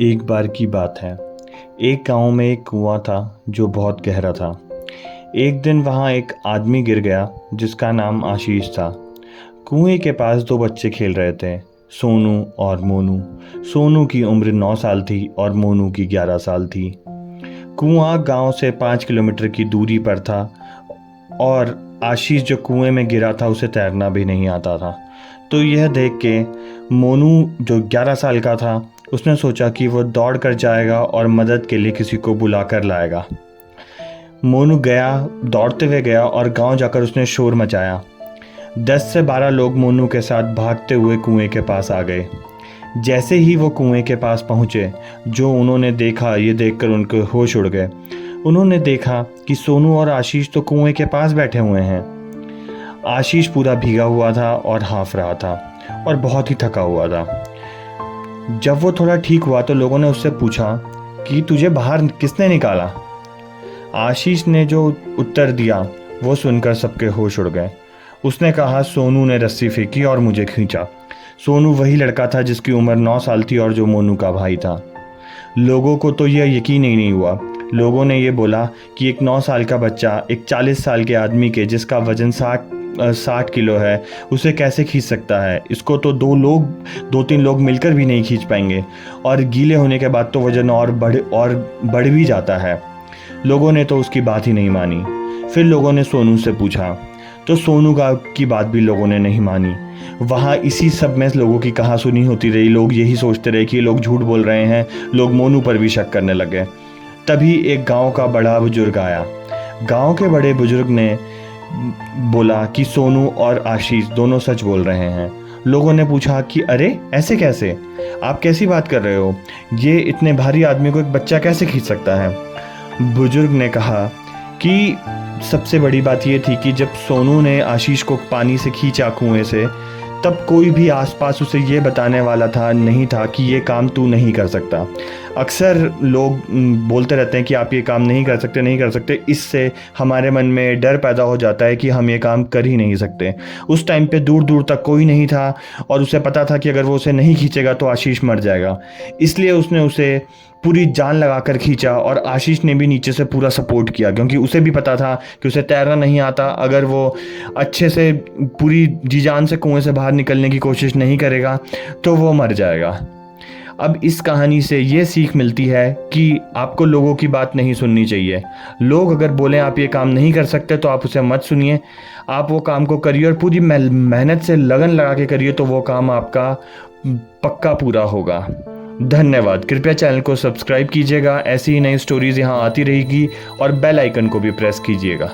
एक बार की बात है। एक गांव में एक कुआं था जो बहुत गहरा था। एक दिन वहां एक आदमी गिर गया जिसका नाम आशीष था। कुएं के पास दो बच्चे खेल रहे थे, सोनू और मोनू। सोनू की उम्र 9 साल थी और मोनू की 11 साल थी। कुआं गांव से 5 किलोमीटर की दूरी पर था और आशीष जो कुएं में गिरा था उसे तैरना भी नहीं आता था। तो यह देख के मोनू जो 11 साल का था उसने सोचा कि वह दौड़ कर जाएगा और मदद के लिए किसी को बुला कर लाएगा। मोनू गया, दौड़ते हुए गया और गांव जाकर उसने शोर मचाया। 10 से 12 लोग मोनू के साथ भागते हुए कुएं के पास आ गए। जैसे ही वो कुएं के पास पहुंचे, जो उन्होंने देखा ये देखकर उनके होश उड़ गए। उन्होंने देखा कि सोनू और आशीष तो कुएं के पास बैठे हुए हैं। आशीष पूरा भीगा हुआ था और हाफ रहा था और बहुत ही थका हुआ था। जब वो थोड़ा ठीक हुआ तो लोगों ने उससे पूछा कि तुझे बाहर किसने निकाला। आशीष ने जो उत्तर दिया वो सुनकर सबके होश उड़ गए। उसने कहा, सोनू ने रस्सी फेंकी और मुझे खींचा। सोनू वही लड़का था जिसकी उम्र 9 साल थी और जो मोनू का भाई था। लोगों को तो यह यकीन ही नहीं हुआ। लोगों ने ये बोला कि एक 9 साल का बच्चा एक 40 साल के आदमी के जिसका वजन 60 किलो है उसे कैसे खींच सकता है। इसको तो 2-3 लोग मिलकर भी नहीं खींच पाएंगे और गीले होने के बाद तो वजन और बढ़ भी जाता है। लोगों ने तो उसकी बात ही नहीं मानी। फिर लोगों ने सोनू से पूछा तो सोनू की बात भी लोगों ने नहीं मानी। वहाँ इसी सब में लोगों की कहासुनी होती रही। लोग यही सोचते रहे कि ये लोग झूठ बोल रहे हैं। लोग मोनू पर भी शक करने लगे। तभी एक गांव का बड़ा बुजुर्ग आया। गांव के बड़े बुजुर्ग ने बोला कि सोनू और आशीष दोनों सच बोल रहे हैं। लोगों ने पूछा कि अरे ऐसे कैसे, आप कैसी बात कर रहे हो, ये इतने भारी आदमी को एक बच्चा कैसे खींच सकता है। बुजुर्ग ने कहा कि सबसे बड़ी बात ये थी कि जब सोनू ने आशीष को पानी से खींचा कुएं से, तब कोई भी आसपास उसे ये बताने वाला नहीं था कि ये काम तू नहीं कर सकता। अक्सर लोग बोलते रहते हैं कि आप ये काम नहीं कर सकते। इससे हमारे मन में डर पैदा हो जाता है कि हम ये काम कर ही नहीं सकते। उस टाइम पे दूर दूर तक कोई नहीं था और उसे पता था कि अगर वो उसे नहीं खींचेगा तो आशीष मर जाएगा। इसलिए उसने उसे पूरी जान लगाकर खींचा और आशीष ने भी नीचे से पूरा सपोर्ट किया, क्योंकि उसे भी पता था कि उसे तैरना नहीं आता। अगर वो अच्छे से पूरी जी जान से कुएं से बाहर निकलने की कोशिश नहीं करेगा तो वो मर जाएगा। अब इस कहानी से ये सीख मिलती है कि आपको लोगों की बात नहीं सुननी चाहिए। लोग अगर बोलें आप ये काम नहीं कर सकते तो आप उसे मत सुनिए। आप वो काम को करिए और पूरी मेहनत से लगन लगा के करिए तो वो काम आपका पक्का पूरा होगा। धन्यवाद। कृपया चैनल को सब्सक्राइब कीजिएगा। ऐसी ही नई स्टोरीज यहाँ आती रहेगी और बेल आइकन को भी प्रेस कीजिएगा।